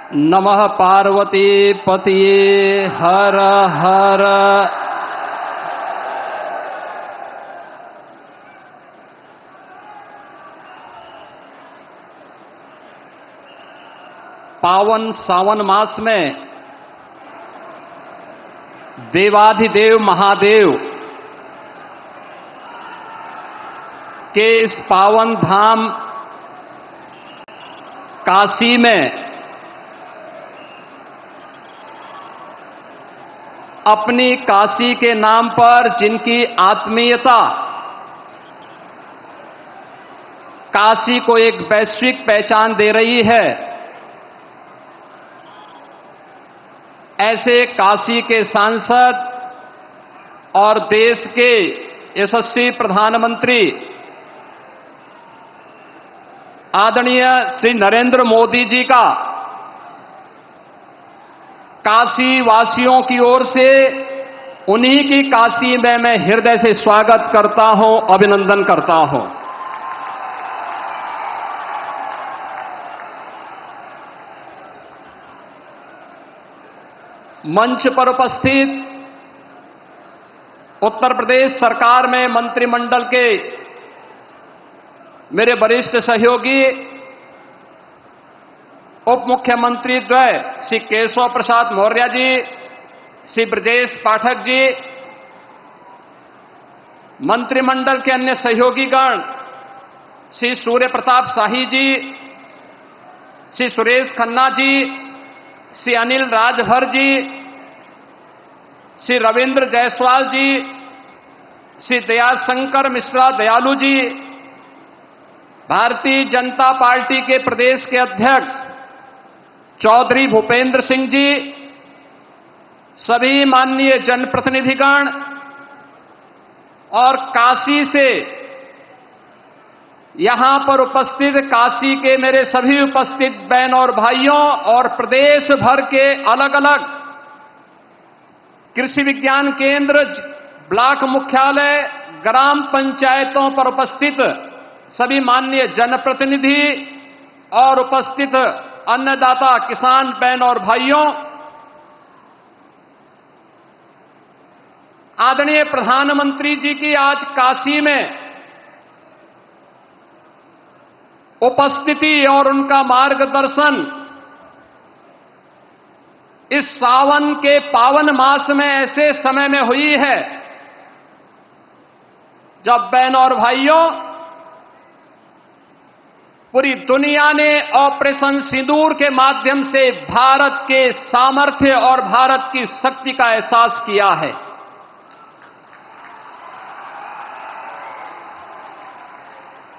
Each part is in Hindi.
नमः पार्वती पतिये हर हर। पावन सावन मास में देवाधिदेव महादेव के इस पावन धाम काशी में अपनी काशी के नाम पर जिनकी आत्मीयता काशी को एक वैश्विक पहचान दे रही है, ऐसे काशी के सांसद और देश के यशस्वी प्रधानमंत्री आदरणीय श्री नरेंद्र मोदी जी का काशी वासियों की ओर से उन्हीं की काशी में मैं हृदय से स्वागत करता हूं, अभिनंदन करता हूं। मंच पर उपस्थित उत्तर प्रदेश सरकार में मंत्रिमंडल के मेरे वरिष्ठ सहयोगी उप मुख्यमंत्री द्वय श्री केशव प्रसाद मौर्य जी, श्री ब्रजेश पाठक जी, मंत्रिमंडल के अन्य सहयोगीगण श्री सूर्य प्रताप शाही जी, श्री सुरेश खन्ना जी, श्री अनिल राजभर जी, श्री रविंद्र जायसवाल जी, श्री दयाशंकर मिश्रा दयालु जी, भारतीय जनता पार्टी के प्रदेश के अध्यक्ष चौधरी भूपेंद्र सिंह जी, सभी माननीय जनप्रतिनिधिगण और काशी से यहां पर उपस्थित काशी के मेरे सभी उपस्थित बहन और भाइयों और प्रदेश भर के अलग अलग कृषि विज्ञान केंद्र, ब्लॉक मुख्यालय, ग्राम पंचायतों पर उपस्थित सभी माननीय जनप्रतिनिधि और उपस्थित अन्नदाता किसान बहन और भाइयों, आदरणीय प्रधानमंत्री जी की आज काशी में उपस्थिति और उनका मार्गदर्शन इस सावन के पावन मास में ऐसे समय में हुई है जब बहन और भाइयों पूरी दुनिया ने ऑपरेशन सिंदूर के माध्यम से भारत के सामर्थ्य और भारत की शक्ति का एहसास किया है।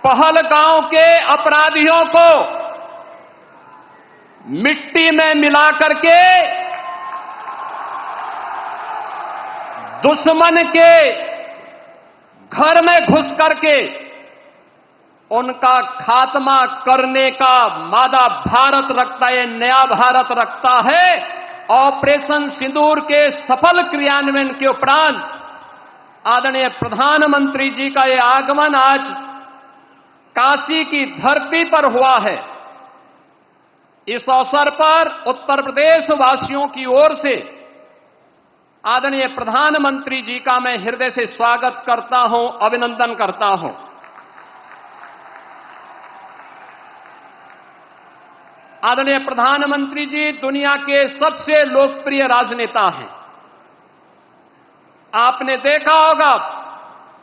पहलगांव के अपराधियों को मिट्टी में मिला करके दुश्मन के घर में घुस करके उनका खात्मा करने का मादा भारत रखता है, नया भारत रखता है। ऑपरेशन सिंदूर के सफल क्रियान्वयन के उपरांत आदरणीय प्रधानमंत्री जी का यह आगमन आज काशी की धरती पर हुआ है। इस अवसर पर उत्तर प्रदेश वासियों की ओर से आदरणीय प्रधानमंत्री जी का मैं हृदय से स्वागत करता हूं, अभिनंदन करता हूं। आदरणीय प्रधानमंत्री जी दुनिया के सबसे लोकप्रिय राजनेता हैं। आपने देखा होगा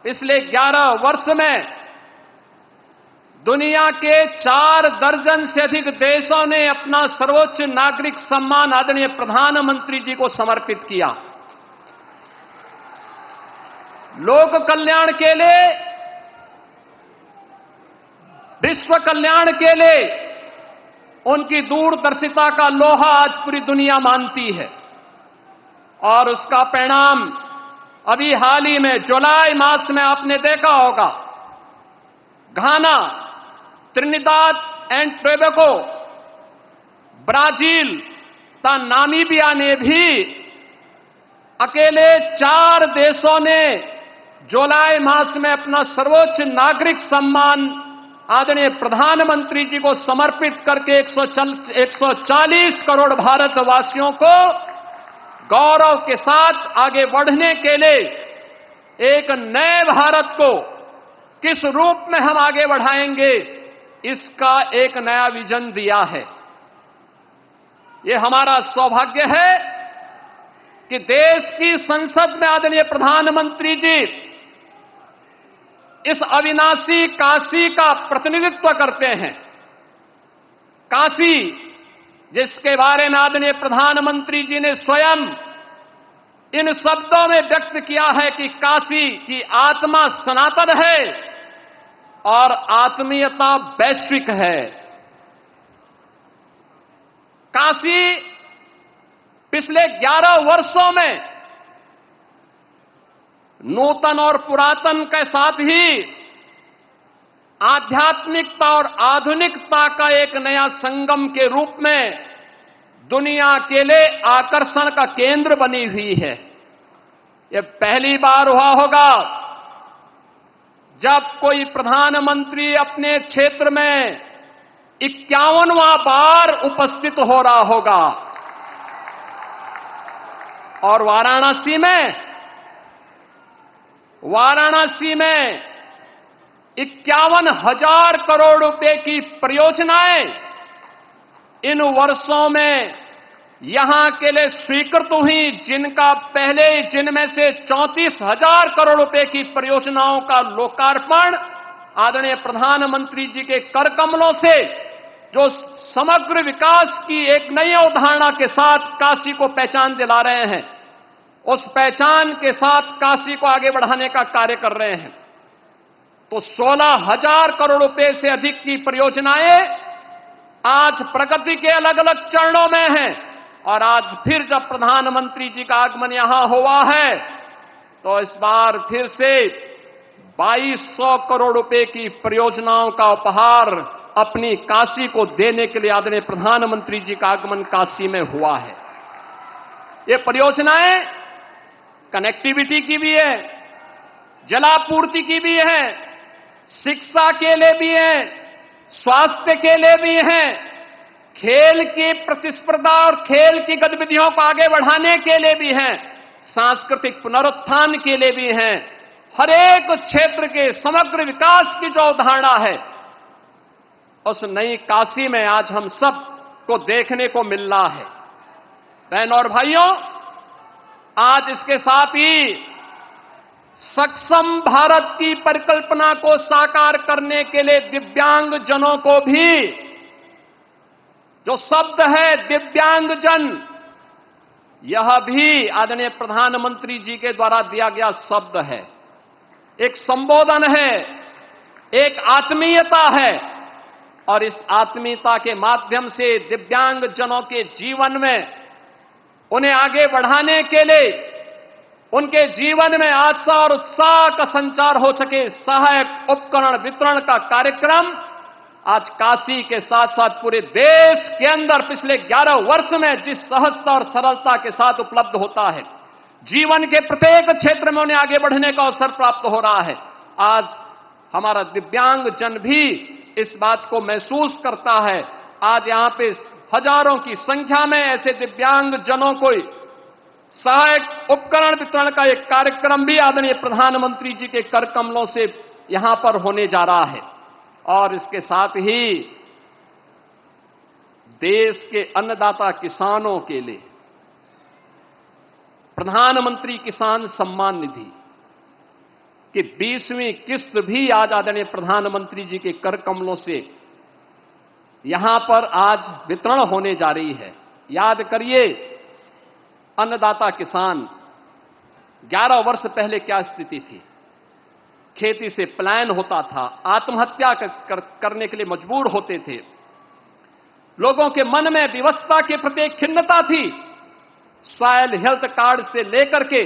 पिछले 11 वर्ष में दुनिया के 4 दर्जन से अधिक देशों ने अपना सर्वोच्च नागरिक सम्मान आदरणीय प्रधानमंत्री जी को समर्पित किया। लोक कल्याण के लिए, विश्व कल्याण के लिए उनकी दूरदर्शिता का लोहा आज पूरी दुनिया मानती है और उसका परिणाम अभी हाल ही में जुलाई मास में आपने देखा होगा। घाना, त्रिनिदाद एंड टोबैगो, ब्राजील तथा नामीबिया ने भी अकेले 4 देशों ने जुलाई मास में अपना सर्वोच्च नागरिक सम्मान आदरणीय प्रधानमंत्री जी को समर्पित करके 140 करोड़ भारतवासियों को गौरव के साथ आगे बढ़ने के लिए एक नए भारत को किस रूप में हम आगे बढ़ाएंगे, इसका एक नया विजन दिया है। ये हमारा सौभाग्य है कि देश की संसद में आदरणीय प्रधानमंत्री जी इस अविनाशी काशी का प्रतिनिधित्व करते हैं। काशी, जिसके बारे में आदरणीय प्रधानमंत्री जी ने स्वयं इन शब्दों में व्यक्त किया है कि काशी की आत्मा सनातन है और आत्मीयता वैश्विक है। काशी पिछले 11 वर्षों में नूतन और पुरातन के साथ ही आध्यात्मिकता और आधुनिकता का एक नया संगम के रूप में दुनिया के लिए आकर्षण का केंद्र बनी हुई है। यह पहली बार हुआ होगा जब कोई प्रधानमंत्री अपने क्षेत्र में 51वां बार उपस्थित हो रहा होगा। और वाराणसी में 51,000 करोड़ रुपए की परियोजनाएं इन वर्षों में यहां के लिए स्वीकृत हुई, जिनमें से 34,000 करोड़ रुपए की परियोजनाओं का लोकार्पण आदरणीय प्रधानमंत्री जी के कर कमलों से, जो समग्र विकास की एक नई अवधारणा के साथ काशी को पहचान दिला रहे हैं, उस पहचान के साथ काशी को आगे बढ़ाने का कार्य कर रहे हैं। तो 16,000 करोड़ रुपए से अधिक की परियोजनाएं आज प्रगति के अलग अलग चरणों में हैं। और आज फिर जब प्रधानमंत्री जी का आगमन यहां हुआ है तो इस बार फिर से 2200 करोड़ रुपए की परियोजनाओं का उपहार अपनी काशी को देने के लिए आदरणीय प्रधानमंत्री जी का आगमन काशी में हुआ है। ये परियोजनाएं कनेक्टिविटी की भी है, जलापूर्ति की भी है, शिक्षा के लिए भी है, स्वास्थ्य के लिए भी है, खेल की प्रतिस्पर्धा और खेल की गतिविधियों को आगे बढ़ाने के लिए भी है, सांस्कृतिक पुनरुत्थान के लिए भी है। हर एक क्षेत्र के समग्र विकास की जो अवधारणा है, उस नई काशी में आज हम सब को देखने को मिल रहा है। बहनों और भाइयों, आज इसके साथ ही सक्षम भारत की परिकल्पना को साकार करने के लिए दिव्यांग जनों को भी, जो शब्द है दिव्यांगजन, यह भी आदरणीय प्रधानमंत्री जी के द्वारा दिया गया शब्द है, एक संबोधन है, एक आत्मीयता है। और इस आत्मीयता के माध्यम से दिव्यांगजनों के जीवन में उन्हें आगे बढ़ाने के लिए, उनके जीवन में आशा और उत्साह का संचार हो सके, सहायक उपकरण वितरण का कार्यक्रम आज काशी के साथ साथ पूरे देश के अंदर पिछले 11 वर्ष में जिस सहजता और सरलता के साथ उपलब्ध होता है, जीवन के प्रत्येक क्षेत्र में उन्हें आगे बढ़ने का अवसर प्राप्त हो रहा है। आज हमारा दिव्यांग जन भी इस बात को महसूस करता है। आज यहां पे हजारों की संख्या में ऐसे दिव्यांग जनों को सहायक उपकरण वितरण का एक कार्यक्रम भी आदरणीय प्रधानमंत्री जी के कर कमलों से यहां पर होने जा रहा है। और इसके साथ ही देश के अन्नदाता किसानों के लिए प्रधानमंत्री किसान सम्मान निधि की 20वीं किस्त भी आज आदरणीय प्रधानमंत्री जी के कर कमलों से यहां पर आज वितरण होने जा रही है। याद करिए, अन्नदाता किसान 11 वर्ष पहले क्या स्थिति थी। खेती से पलायन होता था, आत्महत्या करने के लिए मजबूर होते थे, लोगों के मन में विवशता के प्रति खिन्नता थी। सॉयल हेल्थ कार्ड से लेकर के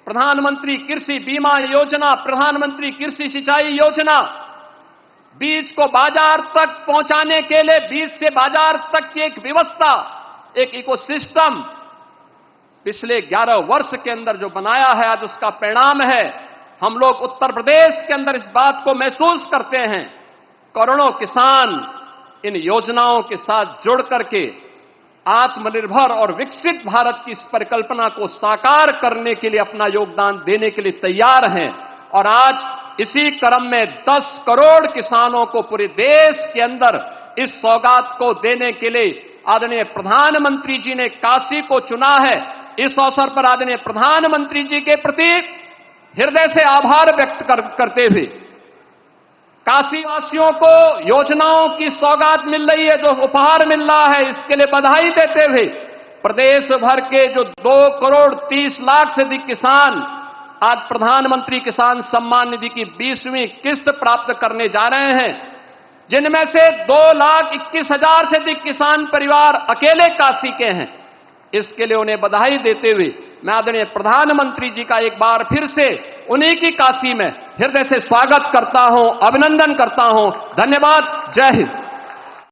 प्रधानमंत्री कृषि बीमा योजना, प्रधानमंत्री कृषि सिंचाई योजना, बीज को बाजार तक पहुंचाने के लिए बीज से बाजार तक की एक व्यवस्था, एक इकोसिस्टम पिछले 11 वर्ष के अंदर जो बनाया है, आज उसका परिणाम है। हम लोग उत्तर प्रदेश के अंदर इस बात को महसूस करते हैं। करोड़ों किसान इन योजनाओं के साथ जुड़ करके आत्मनिर्भर और विकसित भारत की इस परिकल्पना को साकार करने के लिए अपना योगदान देने के लिए तैयार हैं। और आज इसी क्रम में 10 करोड़ किसानों को पूरे देश के अंदर इस सौगात को देने के लिए आदरणीय प्रधानमंत्री जी ने काशी को चुना है। इस अवसर पर आदरणीय प्रधानमंत्री जी के प्रति हृदय से आभार व्यक्त करते हुए काशी वासियों को योजनाओं की सौगात मिल रही है, जो उपहार मिल रहा है, इसके लिए बधाई देते हुए प्रदेश भर के जो 2 करोड़ 30 लाख से अधिक किसान आज प्रधानमंत्री किसान सम्मान निधि की 20वीं किस्त प्राप्त करने जा रहे हैं, जिनमें से 2,21,000 से अधिक किसान परिवार अकेले काशी के हैं। इसके लिए उन्हें बधाई देते हुए मैं आदरणीय प्रधानमंत्री जी का एक बार फिर से उन्हीं की काशी में हृदय से स्वागत करता हूं, अभिनंदन करता हूं। धन्यवाद। जय हिंद।